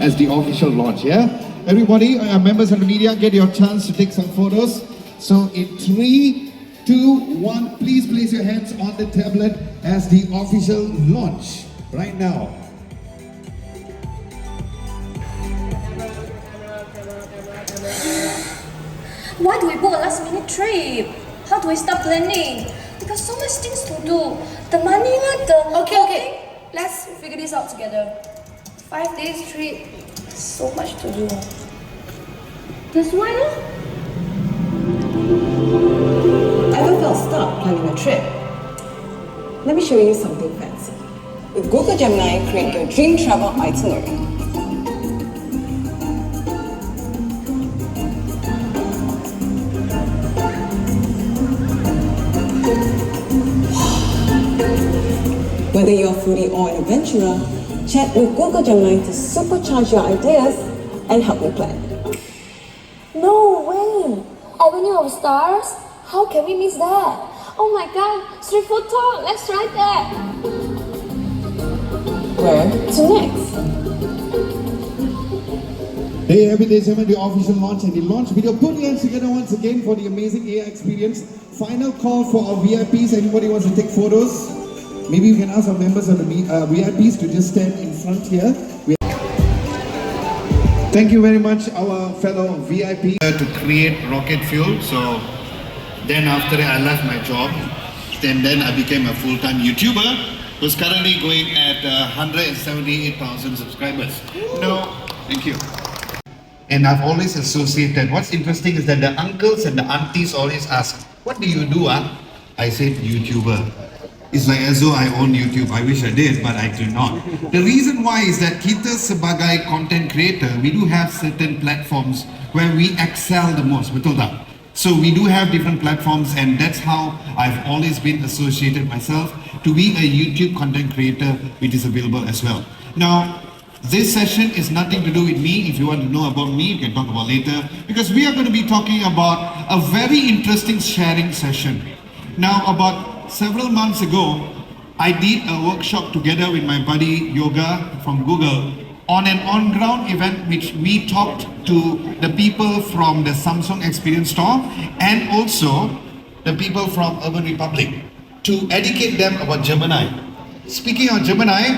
as the official launch, yeah? Everybody, members of the media, get your chance to take some photos. So in 3, 2, 1, please place your hands on the tablet as the official launch right now. Why do we book a last minute trip? How do we start planning? We got so much things to do. The money, Okay. Let's figure this out together. 5 days trip, so much to do. That's why, Ever felt stuck planning a trip? Let me show you something fancy. With Google Gemini, create your dream travel itinerary. Whether you're a foodie or an adventurer, chat with Google Gemini to supercharge your ideas and help you plan. No way! Avenue of Stars? How can we miss that? Oh my god, street food talk! Let's try that! Where to next? Hey, every day, the official launch and the launch video. Put your hands together once again for the amazing AI experience. Final call for our VIPs. Anybody wants to take photos? Maybe we can ask our members of the VIPs to just stand in front here. Thank you very much, our fellow VIP. To create rocket fuel. So then after that, I left my job. Then I became a full-time YouTuber who's currently going at 178,000 subscribers. No, thank you. And I've always associated, what's interesting is that the uncles and the aunties always ask, what do you do? I said, YouTuber. It's like as though I own YouTube. I wish I did, but I do not. The reason why is that kita sebagai content creator, we do have certain platforms where we excel the most, betul tak? So we do have different platforms, and that's how I've always been associated myself to be a YouTube content creator, which is available as well. Now, this session is nothing to do with me. If you want to know about me, you can talk about later, because we are going to be talking about a very interesting sharing session. Now, about several months ago, I did a workshop together with my buddy Yoga from Google on an on-ground event which we talked to the people from the Samsung Experience Store and also the people from Urban Republic to educate them about Gemini. Speaking of Gemini,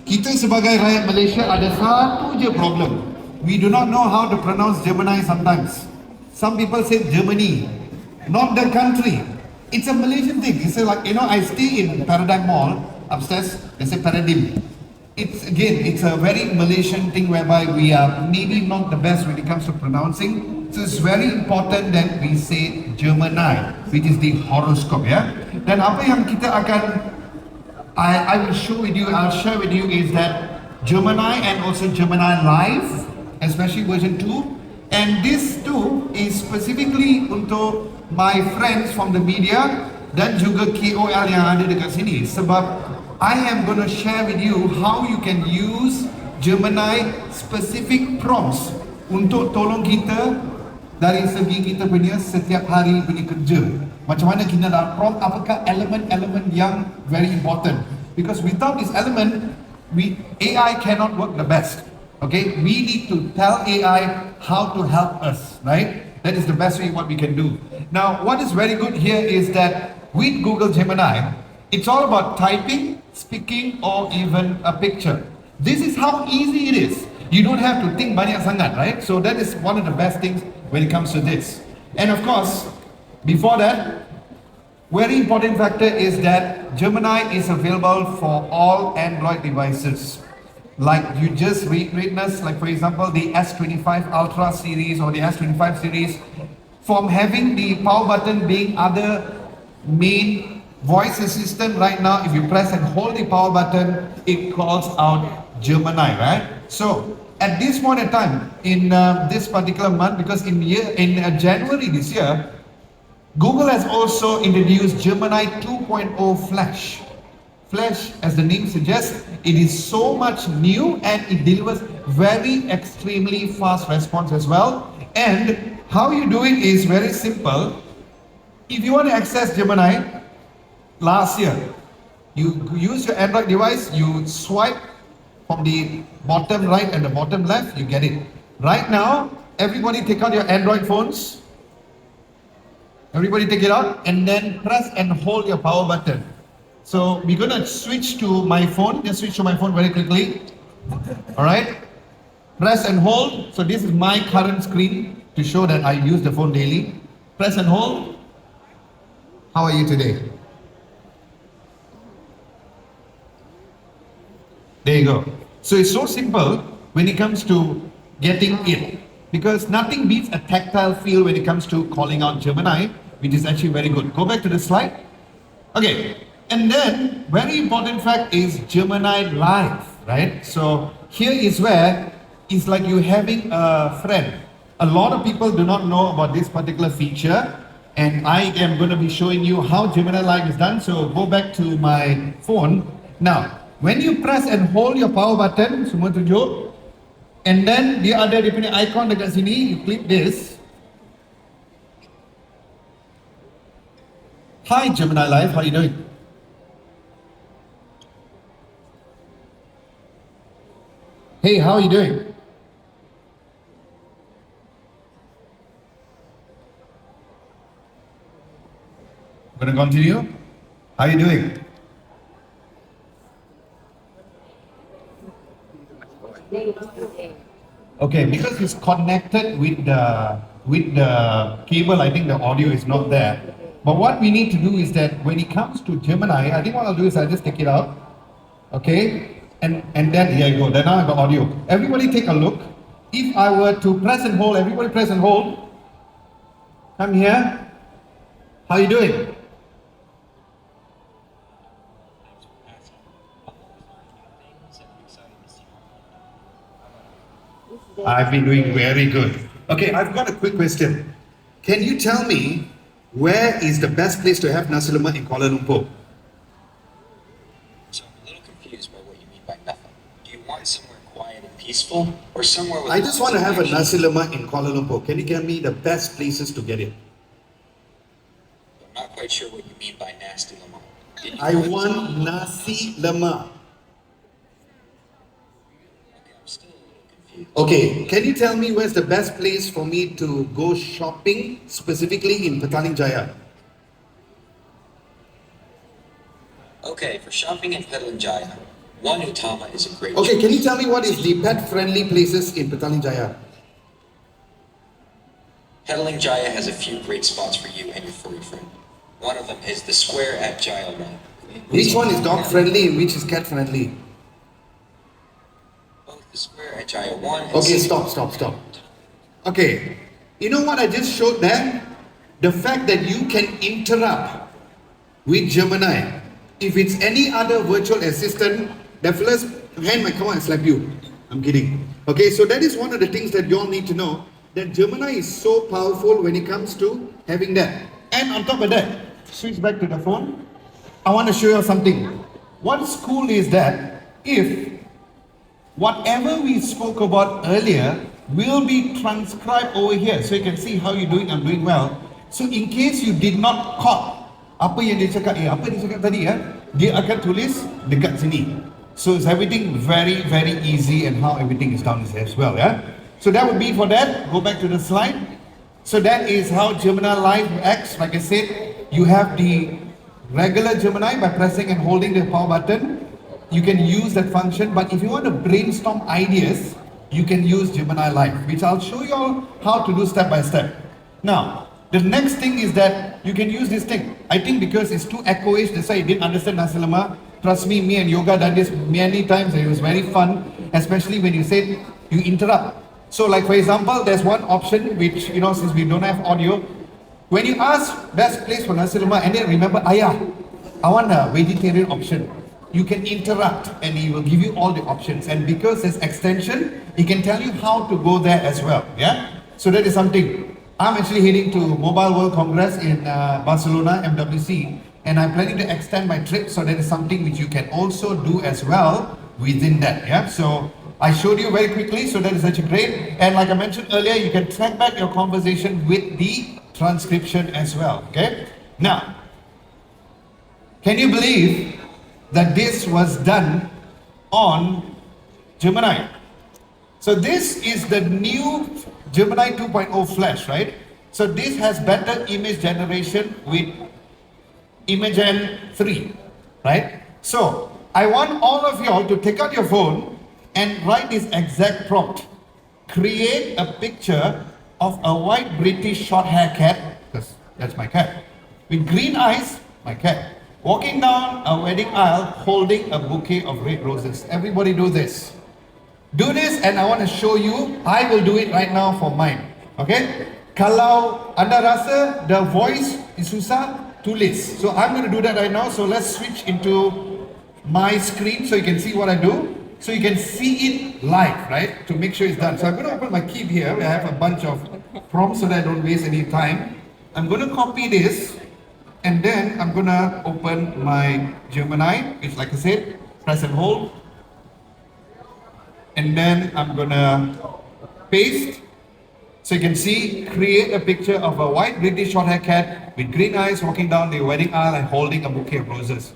kita sebagai rakyat Malaysia ada satu je problem. We do not know how to pronounce Gemini sometimes. Some people say Germany, not the country. It's a Malaysian thing. It's like, I stay in Paradigm Mall upstairs, they say Paradigm. It's a very Malaysian thing whereby we are maybe not the best when it comes to pronouncing. So it's very important that we say Gemini, which is the horoscope, yeah? Dan apa yang kita akan, I will I'll share with you is that Gemini and also Gemini Live, especially version 2. And this too is specifically untuk my friends from the media dan juga KOL yang ada dekat sini, sebab I am going to share with you how you can use Gemini specific prompts untuk tolong kita dari segi kita punya setiap hari punya kerja. Macam mana kita nak prompt, apakah elemen-elemen yang very important, because without this element AI cannot work the best. Okay, we need to tell AI how to help us, right? That is the best way what we can do. Now, what is very good here is that with Google Gemini, it's all about typing, speaking, or even a picture. This is how easy it is. You don't have to think banyak sangat, right? So that is one of the best things when it comes to this. And of course, before that, very important factor is that Gemini is available for all Android devices. Like you just witnessed, like for example, the S25 Ultra series or the S25 series, from having the power button being other main voice assistant, right now if you press and hold the power button, it calls out Gemini, right? So at this point in time, in this particular month, because in January this year, Google has also introduced Gemini 2.0 Flash. Flash, as the name suggests, it is so much new and it delivers very extremely fast response as well. And how you do it is very simple. If you want to access Gemini, last year, you use your Android device, you swipe from the bottom right and the bottom left, you get it. Right now, everybody take out your Android phones. Everybody take it out and then press and hold your power button. So we're gonna switch to my phone. Just switch to my phone very quickly. All right. Press and hold. So this is my current screen to show that I use the phone daily. Press and hold. How are you today? There you go. So it's so simple when it comes to getting it, because nothing beats a tactile feel when it comes to calling out Gemini, which is actually very good. Go back to the slide. Okay, and then very important fact is Gemini Live, right? So here is where it's like you having a friend. A lot of people do not know about this particular feature, and I am going to be showing you how Gemini Live is done. So go back to my phone. Now, when you press and hold your power button, semua tunjuk, and then dia ada dia punya icon dekat sini, you click this. Hi Gemini Live, how are you doing? Hey, how are you doing? Gonna continue? How are you doing? Okay, because it's connected with the cable, I think the audio is not there. But what we need to do is that when it comes to Gemini, I think what I'll do is I'll just take it out. Okay? And then here you go. Then now I have the audio. Everybody take a look. If I were to press and hold, everybody press and hold. Come here. How are you doing? I've been doing very good. Okay, I've got a quick question. Can you tell me where is the best place to have nasi lemak in Kuala Lumpur? So I'm a little confused by what you mean by nothing. Do you want somewhere quiet and peaceful, or somewhere with I just want to have a action? nasi lemak in Kuala Lumpur. Can you give me the best places to get it? I'm not quite sure what you mean by nasty lemon. Did you I want want something- nasi lemak. Okay, I'm still a little confused. Okay, can you tell me where's the best place for me to go shopping, specifically in Petaling Jaya? Okay, for shopping in Petaling Jaya, One Utama is a great Okay, choice. can you tell me what is the pet-friendly places in Petaling Jaya? Petaling Jaya has a few great spots for you and your furry friend. One of them is the square at Jaya 1. Which one is dog-friendly and which is cat-friendly? Both the square at Jaya 1 and Okay, City- stop. Okay, you know what I just showed there? The fact that you can interrupt with Gemini. If it's any other virtual assistant, the first hand might come out and slap you. I'm kidding. Okay, so that is one of the things that you all need to know, that Gemini is so powerful when it comes to having that. And on top of that, switch back to the phone. I want to show you something. What's cool is that if whatever we spoke about earlier will be transcribed over here. So you can see how you're doing, I'm doing well. So in case you did not caught apa yang dia cakap, apa dia cakap tadi, dia akan tulis dekat sini. So it's everything very, very easy, and how everything is done as well, yeah? So that would be for that. Go back to the slide. So that is how Gemini Live acts. Like I said, you have the regular Gemini by pressing and holding the power button. You can use that function, but if you want to brainstorm ideas, you can use Gemini Live, which I'll show you all how to do step by step. Now, the next thing is that you can use this thing. I think because it's too echoish, that's why you didn't understand nasi lemak. Trust me and Yoga done this many times and it was very fun, especially when you said you interrupt. So like for example, there's one option which, since we don't have audio, when you ask best place for nasi lemak and then remember, ayah, I want a vegetarian option. You can interrupt and he will give you all the options. And because there's extension, he can tell you how to go there as well. Yeah. So that is something. I'm actually heading to Mobile World Congress in Barcelona, MWC, and I'm planning to extend my trip. So that is something which you can also do as well within that. Yeah. So I showed you very quickly. So that is actually great. And like I mentioned earlier, you can track back your conversation with the transcription as well. Okay. Now, can you believe that this was done on Gemini. So this is the new Gemini 2.0 Flash, right? So this has better image generation with Imagen 3, right? So I want all of y'all to take out your phone and write this exact prompt. Create a picture of a white British short hair cat, because that's my cat, with green eyes, my cat, walking down a wedding aisle holding a bouquet of red roses. Everybody do this. Do this, and I want to show you. I will do it right now for mine. Okay? Kalau anda rasa the voice is susah, tulis. So I'm going to do that right now. So let's switch into my screen so you can see what I do. So you can see it live, right? To make sure it's done. So I'm going to open my keep here. I have a bunch of prompts so that I don't waste any time. I'm going to copy this, and then I'm going to open my Gemini, which, like I said, press and hold. And then I'm going to paste. So you can see, create a picture of a white British short hair cat with green eyes walking down the wedding aisle and holding a bouquet of roses.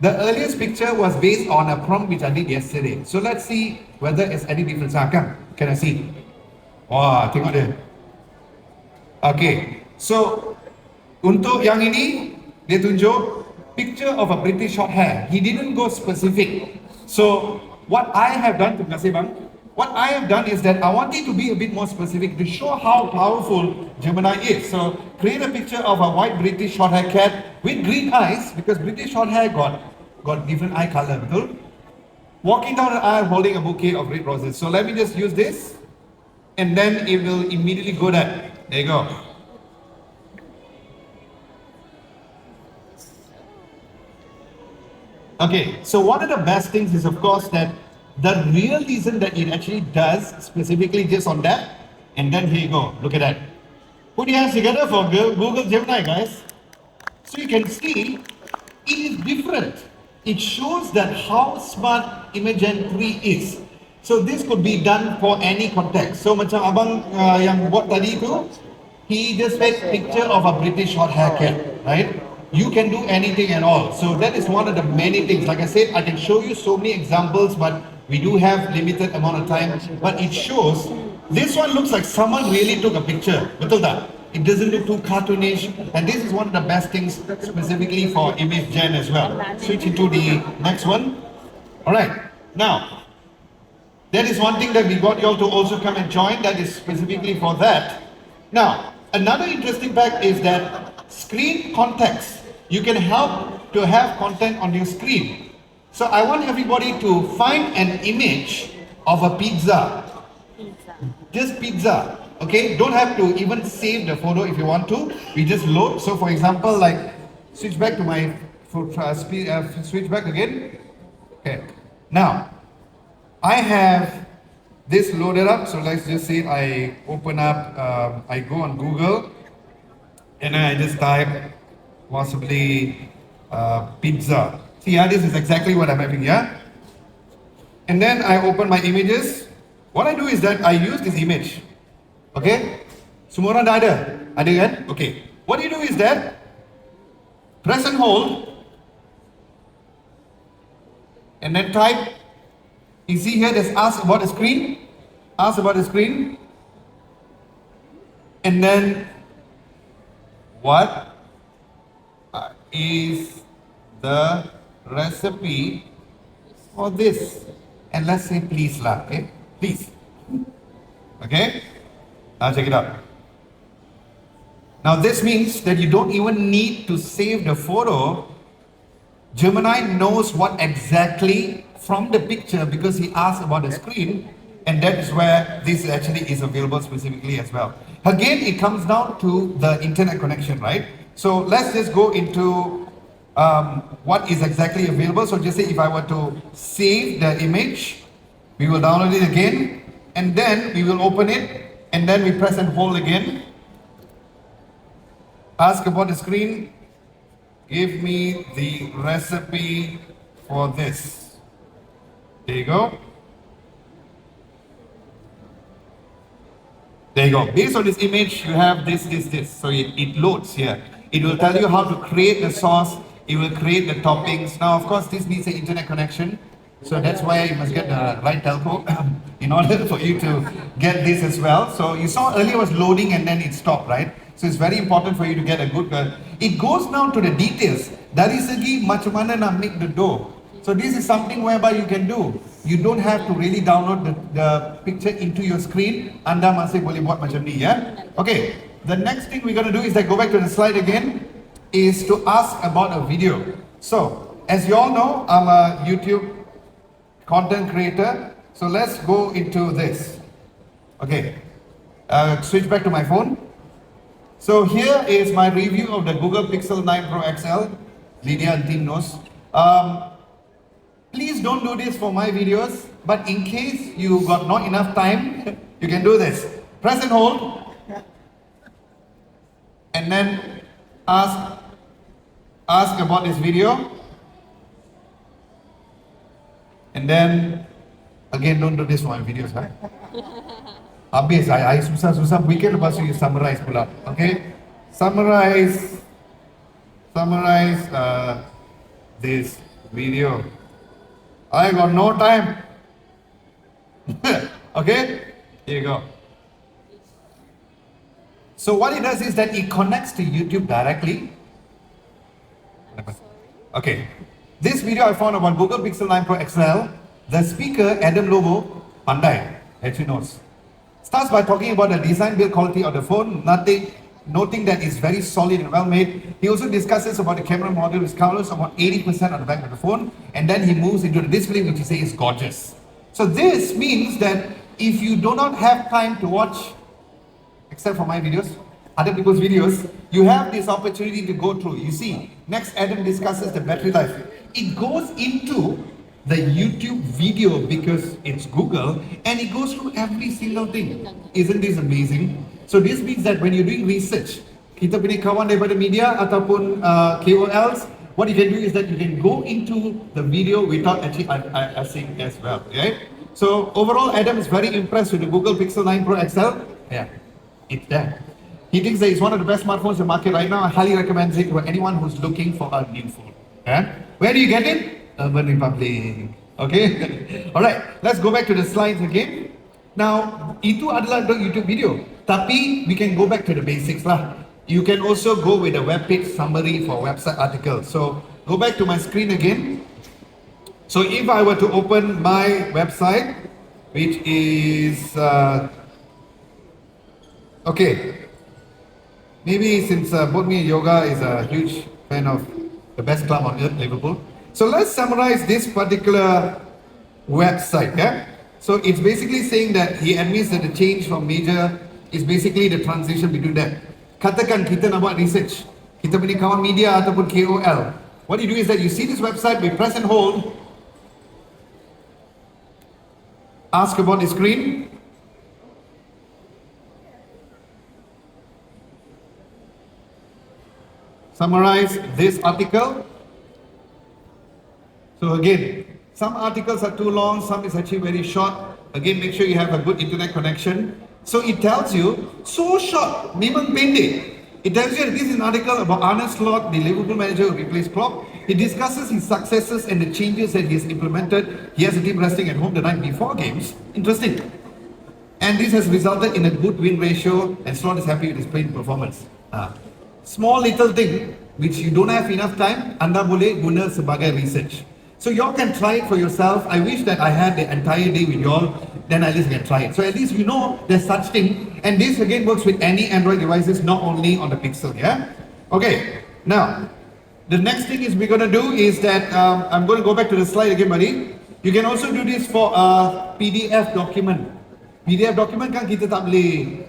The earliest picture was based on a prompt which I did yesterday. So let's see whether it's any difference. Can I see? Wah, tengok dia. Okay, so untuk yang ini, dia tunjuk picture of a British short hair. He didn't go specific. So what I have done, terima kasih bang. What I have done is that I want it to be a bit more specific to show how powerful Gemini is. So create a picture of a white British short hair cat with green eyes, because British short hair got different eye color, betul? Walking down the aisle holding a bouquet of red roses. So let me just use this, and then it will immediately go there. There you go. Okay, so one of the best things is, of course, that the real reason that it actually does specifically just on that, and then here you go, look at that. Put your hands together for Google Gemini, guys. So you can see it is different. It shows that how smart Imagen 3 is. So this could be done for any context. So macam abang yang buat tadi tu, he just made picture of a British short hair cat, right? You can do anything at all. So that is one of the many things. Like I said, I can show you so many examples, but we do have limited amount of time. But it shows, this one looks like someone really took a picture. Betul tak? It doesn't look too cartoonish. And this is one of the best things specifically for image gen as well. Switch into the next one. Alright, now, that is one thing that we got you all to also come and join. That is specifically for that. Now, another interesting fact is that screen context. You can help to have content on your screen. So I want everybody to find an image of a pizza. Just pizza. Okay, don't have to even save the photo if you want to. We just load. So for example, like switch back to my switch back again. Okay. Now I have this loaded up. So let's just say I open up. I go on Google, and then I just type possibly pizza. See, yeah, this is exactly what I'm having here. And then I open my images. What I do is that I use this image. Okay? Semua orang dah ada? Ada kan? Okay. What you do is that press and hold, and then type. You see here, there's ask about the screen. Ask about the screen. And then what is the recipe for this? And let's say please lah, okay? Please. Okay? Now check it out. Now this means that you don't even need to save the photo. Gemini knows what exactly from the picture because he asked about the screen, and that is where this actually is available specifically as well. Again, it comes down to the internet connection, right? So let's just go into what is exactly available. So just say if I were to save the image, we will download it again, and then we will open it, and then we press and hold again. Ask about the screen. Give me the recipe for this. There you go. There you go. Based on this image, you have this. So it loads here. It will tell you how to create the sauce. It will create the toppings. Now, of course, this needs an internet connection. So that's why you must get the right telco in order for you to get this as well. So you saw earlier was loading and then it stopped, right? So it's very important for you to get a good. It goes down to the details. Dari segi macam mana nak make the dough. So this is something whereby you can do. You don't have to really download the picture into your screen. Anda masih boleh buat macam ni, ya? Okay. The next thing we're going to do is that go back to the slide again. Is to ask about a video. So as you all know, I'm a YouTube content creator. So let's go into this. Okay, switch back to my phone. So here is my review of the Google Pixel 9 Pro XL. Lydia and team knows. Please don't do this for my videos, but in case you got not enough time, you can do this. Press and hold, and then ask about this video. And then, again, don't do this for my videos, right? Habis, I susah-susah bikin, lepas tu you summarize pula, okay? Summarize this video. I got no time. Okay, here you go. So what it does is that it connects to YouTube directly. Okay. This video I found about Google Pixel 9 Pro XL. The speaker, Adam Lobo, pandai, actually knows. Starts by talking about the design build quality of the phone, noting that it's very solid and well made. He also discusses about the camera module, which covers about 80% on the back of the phone, and then he moves into the display, which he says is gorgeous. So this means that if you do not have time to watch, except for my videos, other people's videos, you have this opportunity to go through. You see, next Adam discusses the battery life. It goes into the YouTube video because it's Google, and it goes through every single thing. Isn't this amazing? So this means that when you're doing research, kita punya kawan daripada media ataupun KOLs, what you can do is that you can go into the video without actually seeing as well. Okay? So overall, Adam is very impressed with the Google Pixel 9 Pro XL. Yeah, it's there. He thinks that it's one of the best smartphones in the market right now. I highly recommend it to anyone who's looking for a new phone. Yeah? Where do you get it? Urban Republic. Okay? Alright, let's go back to the slides again. Now, itu adalah YouTube video. Tapi, we can go back to the basics lah. You can also go with a web page summary for website articles. So, go back to my screen again. So, if I were to open my website, which is... okay. Maybe since both me and Yoga is a huge fan of the best club on earth, Liverpool. So let's summarize this particular website. Yeah. So it's basically saying that he admits that the change from major is basically the transition between that. Katakan kita nak buat research, kita punya kawan media ataupun KOL. What you do is that you see this website, we press and hold, ask about the screen. Summarize this article. So again, some articles are too long, some is actually very short. Again, make sure you have a good internet connection. So it tells you, so short, memang pendek. It tells you that this is an article about Arne Slot, the Liverpool manager who replaced Klopp. He discusses his successes and the changes that he has implemented. He has a team resting at home the night before games. Interesting. And this has resulted in a good win ratio, and Slot is happy with his playing performance. Small little thing which you don't have enough time, anda boleh guna sebagai research. So y'all can try it for yourself. I wish that I had the entire day with y'all, then at least you can try it. So at least you know there's such thing, and this again works with any Android devices, not only on the Pixel. Yeah. Okay. Now, the next thing is we're gonna do is that I'm going to go back to the slide again, buddy. You can also do this for a PDF document. PDF document kan kita tak boleh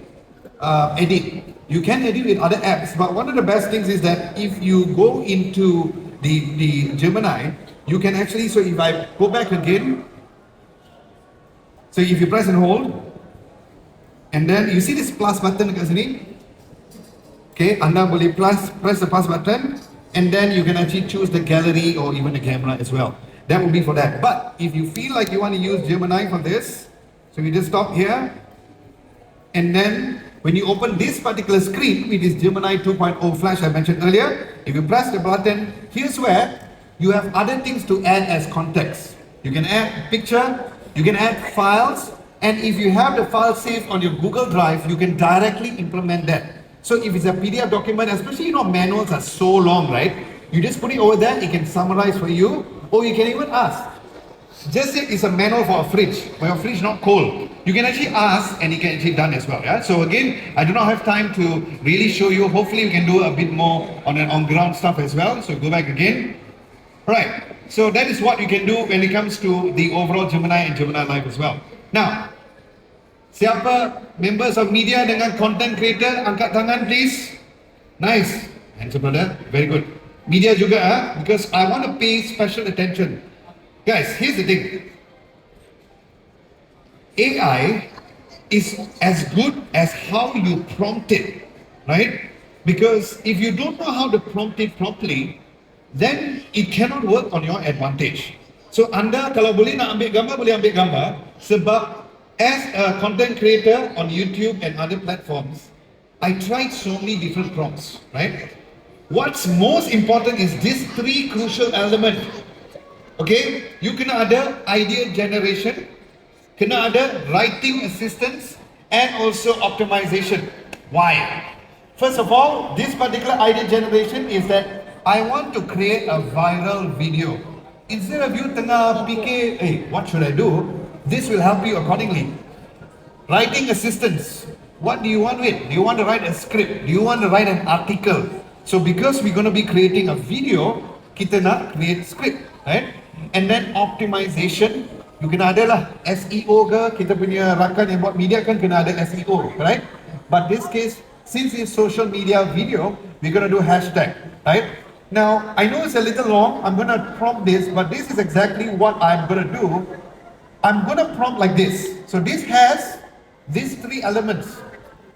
edit. You can edit with other apps, but one of the best things is that if you go into the Gemini, you can actually, so if I go back again, so if you press and hold, and then you see this plus button dekat sini, okay, anda boleh press the plus button, and then you can actually choose the gallery or even the camera as well. That would be for that. But if you feel like you want to use Gemini for this, so you just stop here, and then when you open this particular screen with this Gemini 2.0 flash I mentioned earlier, if you press the button, here's where you have other things to add as context. you can add picture, you can add files, and if you have the file saved on your Google Drive, you can directly implement that. So if it's a PDF document, especially manuals are so long, right? You just put it over there, it can summarize for you, or you can even ask. Just say it's a manual for a fridge, for your fridge not cold. You can actually ask and it can actually done as well. Yeah. So again, I do not have time to really show you. Hopefully we can do a bit more on an on-ground stuff as well. So go back again. Right. So that is what you can do when it comes to the overall Gemini and Gemini Live as well. Now, siapa members of media dengan content creator, angkat tangan please. Nice. Handsome brother. Very good. Media juga, because I want to pay special attention. Guys, here's the thing. AI is as good as how you prompt it, right? Because if you don't know how to prompt it properly, then it cannot work on your advantage. So anda kalau boleh nak ambil gambar, boleh ambil gambar. Sebab as a content creator on YouTube and other platforms, I tried so many different prompts, right? What's most important is these three crucial elements. Okay, you kena ada idea generation, kena ada writing assistance, and also optimization. Why? First of all, this particular idea generation is that I want to create a viral video. Instead of you tengah fikir, hey, what should I do? This will help you accordingly. Writing assistance. What do you want with? Do you want to write a script? Do you want to write an article? So because we're going to be creating a video, kita nak create script, right? And then optimization, you kena ada lah SEO ke, kita punya rakan yang buat media kan kena ada SEO, right? But this case, since it's social media video, we're gonna do hashtag, right? Now, I know it's a little long, I'm gonna prompt this, but this is exactly what I'm gonna do. I'm gonna prompt like this. So this has these three elements.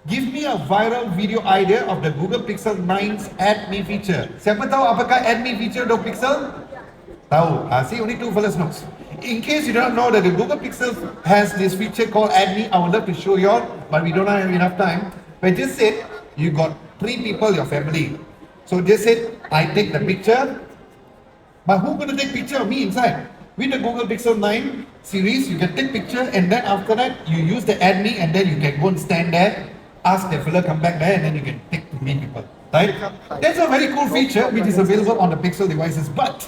Give me a viral video idea of the Google Pixel 9's Add Me feature. Siapa tahu apakah Add Me feature untuk Pixel? Tahu. See, only two fellas knows. In case you don't know that the Google Pixel has this feature called Add Me, I would love to show you all, but we don't have enough time. But just said, you got 3 people, your family. So just said, I take the picture, but who gonna take picture of me inside? With the Google Pixel 9 series, you can take picture, and then after that, you use the Add Me, and then you can go and stand there, ask the fella come back there, and then you can take to meet people. Right? That's a very cool feature which is available on the Pixel devices, but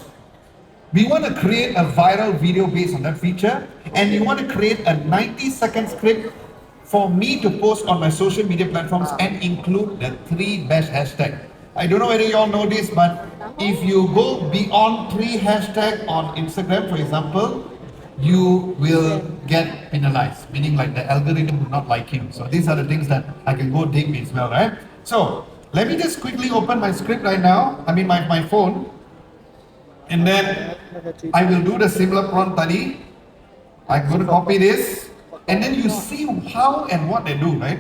we want to create a viral video based on that feature, and you want to create a 90-second script for me to post on my social media platforms and include the 3 best hashtags. I don't know whether you all know this, but if you go beyond 3 hashtags on Instagram, for example, you will get penalized, meaning like the algorithm will not like you. So these are the things that I can go dig as well, right? So let me just quickly open my script right now, my phone, and then I will do the similar prompt tadi. I'm going to copy this, and then you see how and what they do, right?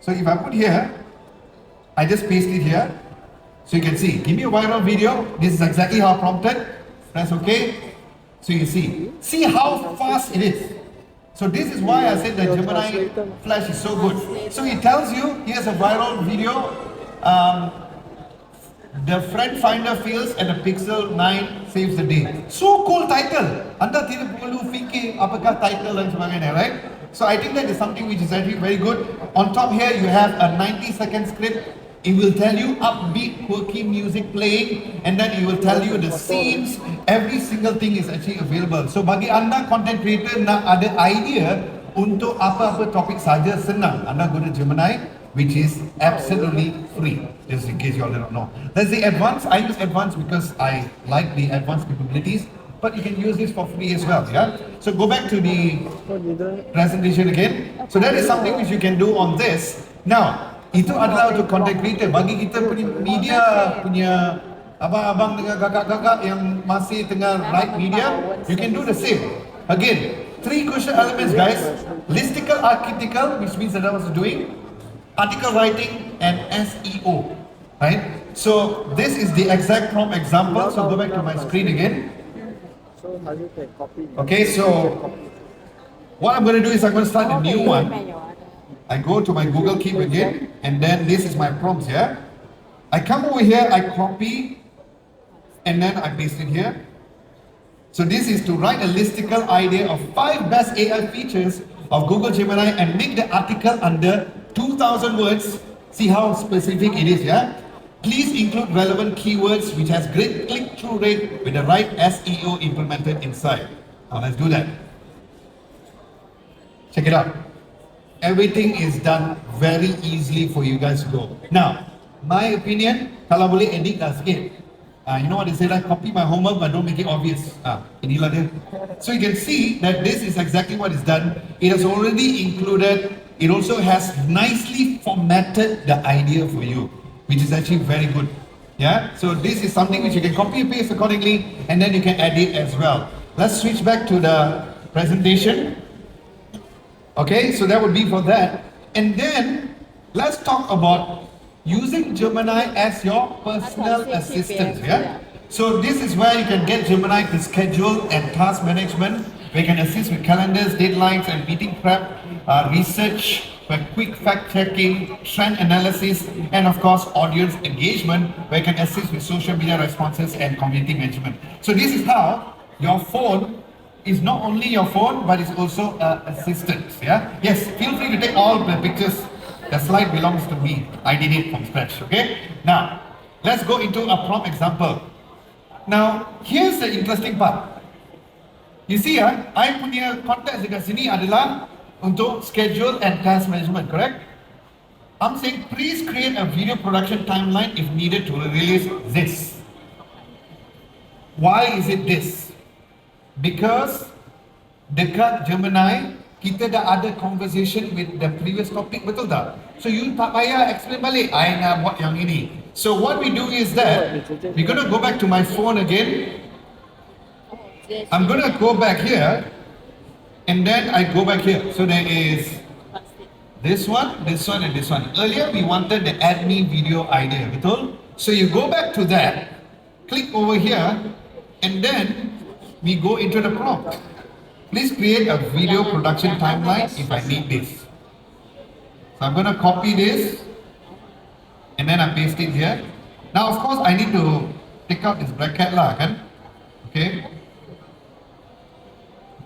So if I put here, I just paste it here. So you can see, give me a viral video. This is exactly how I prompted. Press OK. So you see how fast it is. So this is why I said that Gemini Flash is so good. So it tells you, here's a viral video. The friend finder fails and the Pixel 9 saves the day. So cool title. Anda tidak perlu fikir apakah title dan sebagainya, right? So I think that is something which is actually very good. On top here, you have a 90-second script. It will tell you upbeat, quirky music playing, and then it will tell you the scenes. Every single thing is actually available. So bagi anda content creator nak ada idea untuk apa-apa topik saja, senang. Anda guna Gemini, which is absolutely free, just in case you all don't know. There's the advanced. I use advanced because I like the advanced capabilities, but you can use this for free as well, yeah? So go back to the presentation again. So that is something which you can do on this. Now, itu adalah untuk content creator. Bagi kita punya media, punya abang-abang dengan kakak-kakak yang masih tengah write media, you can do the same. Again, 3 crucial elements, guys. Listicle, architectural, which means that I was doing, article writing, and SEO, right? So this is the exact prompt example. So go back to my screen again. Okay, so what I'm going to do is I'm going to start a new one. I go to my Google Keep again, and then this is my prompts here. I come over here, I copy, and then I paste it here. So this is to write a listicle idea of 5 best AI features of Google Gemini and make the article under 2,000 words. See how specific it is, yeah? Please include relevant keywords which has great click-through rate with the right SEO implemented inside. Now let's do that. Check it out. Everything is done very easily for you guys to go. Now, my opinion, kalau boleh edit dah sikit. You know what they say, like copy my homework but don't make it obvious. Inilah dia. So you can see that this is exactly what is done. It has already included, it also has nicely formatted the idea for you, which is actually very good. Yeah, so this is something which you can copy and paste accordingly and then you can edit as well. Let's switch back to the presentation. Okay, so that would be for that. And then let's talk about using Gemini as your personal assistant. Yeah. So this is where you can get Gemini to schedule and task management. We can assist with calendars, deadlines, and meeting prep, research, quick fact checking, trend analysis, and of course audience engagement, where you can assist with social media responses and community management. So this is how your phone is not only your phone, but it's also an assistant. Yeah. Yes. Feel free to take all the pictures. The slide belongs to me. I did it from scratch. Okay. Now, let's go into a prompt example. Now, here's the interesting part. You see, I punya konteks dekat sini adalah untuk schedule and task management, correct? I'm saying, please create a video production timeline if needed to release this. Why is it this? Because dekat Gemini, kita dah ada conversation with the previous topic, betul tak? So you tak payah explain balik, I nak buat yang ini. So what we do is that, we're going to go back to my phone again. I'm going to go back here, and then I go back here. So there is this one, and this one. Earlier we wanted the add me video idea, betul? So you go back to that, click over here, and then we go into the prompt. Please create a video production timeline if I need this. So I'm going to copy this and then I paste it here. Now of course I need to take out this bracket lah, kan? Okay.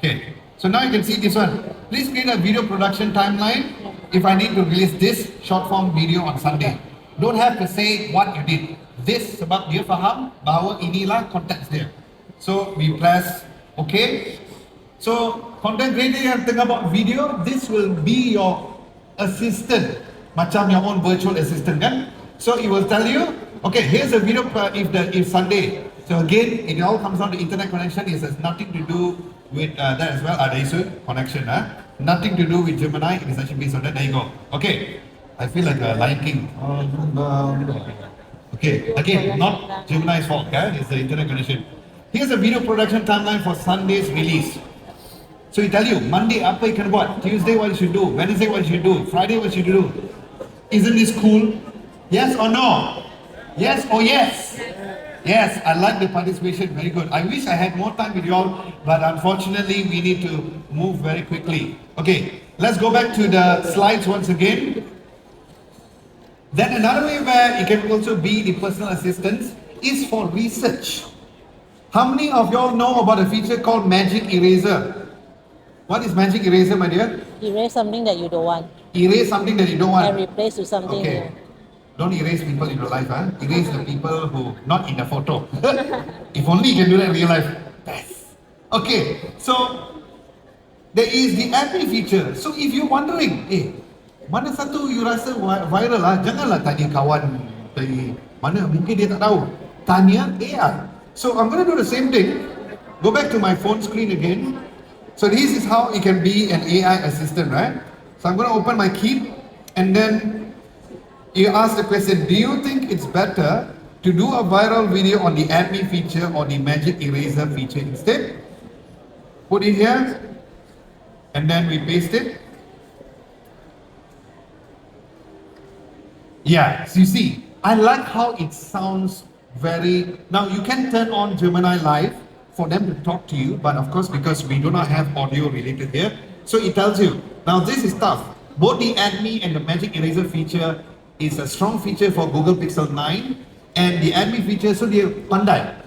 Okay. So now you can see this one. Please create a video production timeline if I need to release this short form video on Sunday. Don't have to say what you did. This sebab dia faham bahawa inilah konteks dia. So we press OK. So content creator yang tengah buat video, this will be your assistant, macam your own virtual assistant, kan? So it will tell you, okay, here's a video if Sunday. So again, it all comes down to internet connection. It has nothing to do with that as well. There is a connection, nothing to do with Gemini. It is actually based on that. There you go. Okay, I feel like a Lion King. Okay, again, not Gemini's fault. It's the internet connection. Here's a video production timeline for Sunday's release. So you tell you, Monday apa you can buat, Tuesday what you should do, Wednesday what you should do, Friday what you should do. Isn't this cool? Yes or no? Yes or yes? Yes, I like the participation, very good. I wish I had more time with you all, but unfortunately we need to move very quickly. Okay, let's go back to the slides once again. Then another way where it can also be the personal assistant is for research. How many of y'all know about a feature called Magic Eraser? What is Magic Eraser, my dear? Erase something that you don't want Erase something that you don't want. and replace with something Okay. new. Don't erase people in your life, Erase the people who not in the photo. If only you can do that in real life. Yes. Okay, so there is the add me feature. So if you're wondering, mana satu you rasa viral lah, janganlah tanya kawan dari mana, mungkin dia tak tahu. Tanya AI. So I'm going to do the same thing. Go back to my phone screen again. So this is how it can be an AI assistant, right? So I'm going to open my Keep, and then you ask the question, do you think it's better to do a viral video on the Add Me feature or the Magic Eraser feature instead? Put it here, and then we paste it. Yeah, so you see, I like how it sounds very... Now you can turn on Gemini Live for them to talk to you, but of course because we do not have audio related here, so it tells you. Now this is tough. Both the Add Me and the Magic Eraser feature is a strong feature for Google Pixel 9, and the Add Me feature, so dia pandai.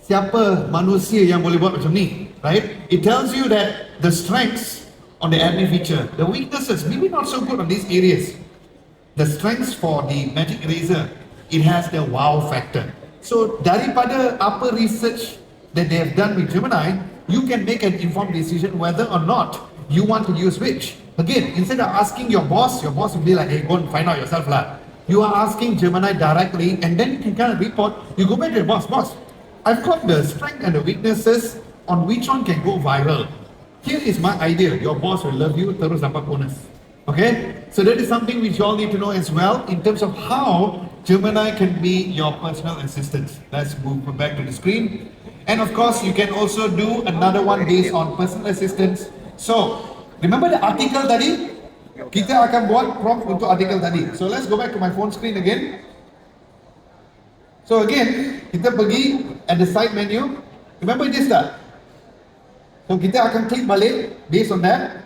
siapa manusia yang boleh buat macam ni, right? It tells you that the strengths on the admin feature, the weaknesses maybe not so good on these areas. The strengths for the magic eraser, it has the wow factor. So daripada apa research that they have done with Gemini, you can make an informed decision whether or not you want to use which. Again, instead of asking your boss will be like, hey, go and find out yourself lah. You are asking Gemini directly, and then you can kind of report. You go back to your boss, I've got the strength and the weaknesses on which one can go viral. Here is my idea. Your boss will love you, terus dapat bonus. Okay? So that is something which you all need to know as well in terms of how Gemini can be your personal assistant. Let's move back to the screen. And of course, you can also do another one based on personal assistants. So, remember the article tadi? Kita akan buat prompt untuk artikel tadi. So let's go back to my phone screen again. So again, kita pergi at the side menu. Remember this tak? So kita akan klik balik based on that,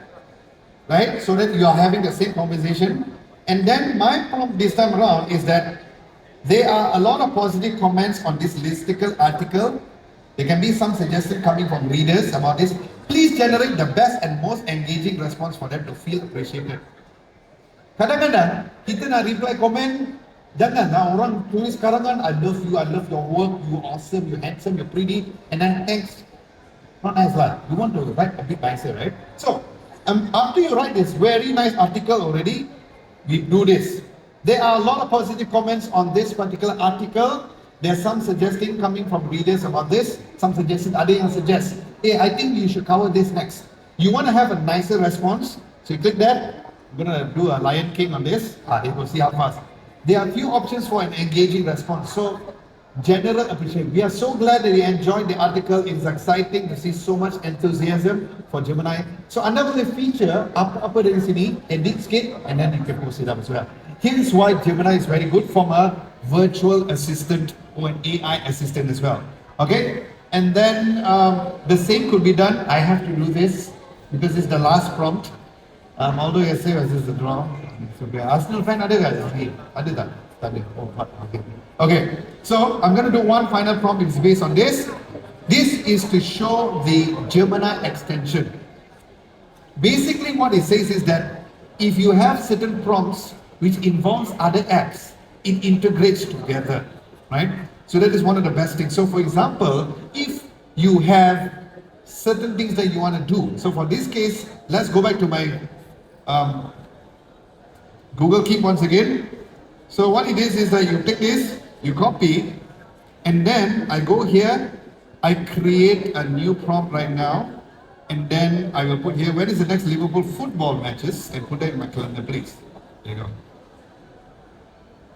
right? So that you are having the same conversation. And then my prompt this time around is that there are a lot of positive comments on this listicle article. There can be some suggestions coming from readers about this. Please generate the best and most engaging response for them to feel appreciated. Kadang-kadang kita nak reply komen, janganlah orang tulis sekarang kan, I love you, I love your work, you awesome, you handsome, you're pretty, and then thanks. Not nice lah. You want to write a bit nicer, right? So, after you write this very nice article already, we do this. There are a lot of positive comments on this particular article. There's some suggesting coming from readers about this. Some suggestions, ada yang suggest, hey, I think you should cover this next. You want to have a nicer response, so you click that. I'm gonna do a Lion King on this. They will see how fast. There are a few options for an engaging response. So, general appreciation. We are so glad that you enjoyed the article. It's exciting to see so much enthusiasm for Gemini. So, anda boleh feature apa-apa dari sini, edit sikit, and then you can post it up as well. Here's why Gemini is very good from a virtual assistant or an AI assistant as well. Okay? And then the same could be done. I have to do this because it's the last prompt. Although yesterday was just a draw. So, Arsenal fan ada ke? Ada tak? Tak ada. Oh, okay. Okay. So, I'm going to do one final prompt. It's based on this. This is to show the Gemini extension. Basically, what it says is that if you have certain prompts which involves other apps, it integrates together, right? So that is one of the best things. So for example, if you have certain things that you want to do. So for this case, let's go back to my Google Keep once again. So what it is that you take this, you copy, and then I go here, I create a new prompt right now, and then I will put here, where is the next Liverpool football matches, and put that in my calendar, please. There you go.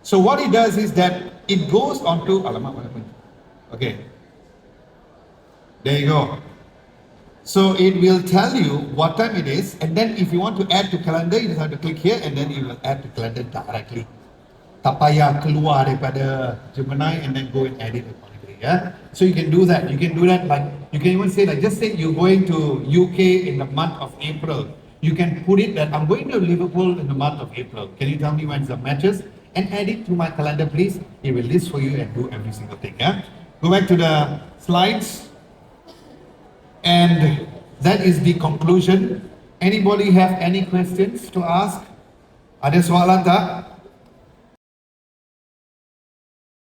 So what it does is that it goes onto, alamak, what happened? Okay. There you go. So it will tell you what time it is, and then if you want to add to calendar, you just have to click here, and then it will add to calendar directly. Tak payah keluar daripada Gemini and then go and edit it accordingly, yeah? So you can do that. You can do that like, you can even say like, just say you're going to UK in the month of April. You can put it that I'm going to Liverpool in the month of April. Can you tell me when's the matches? And add it to my calendar, please. It will list for you and do every single thing, yeah? Go back to the slides. And that is the conclusion. Anybody have any questions to ask? Ada soalan tak?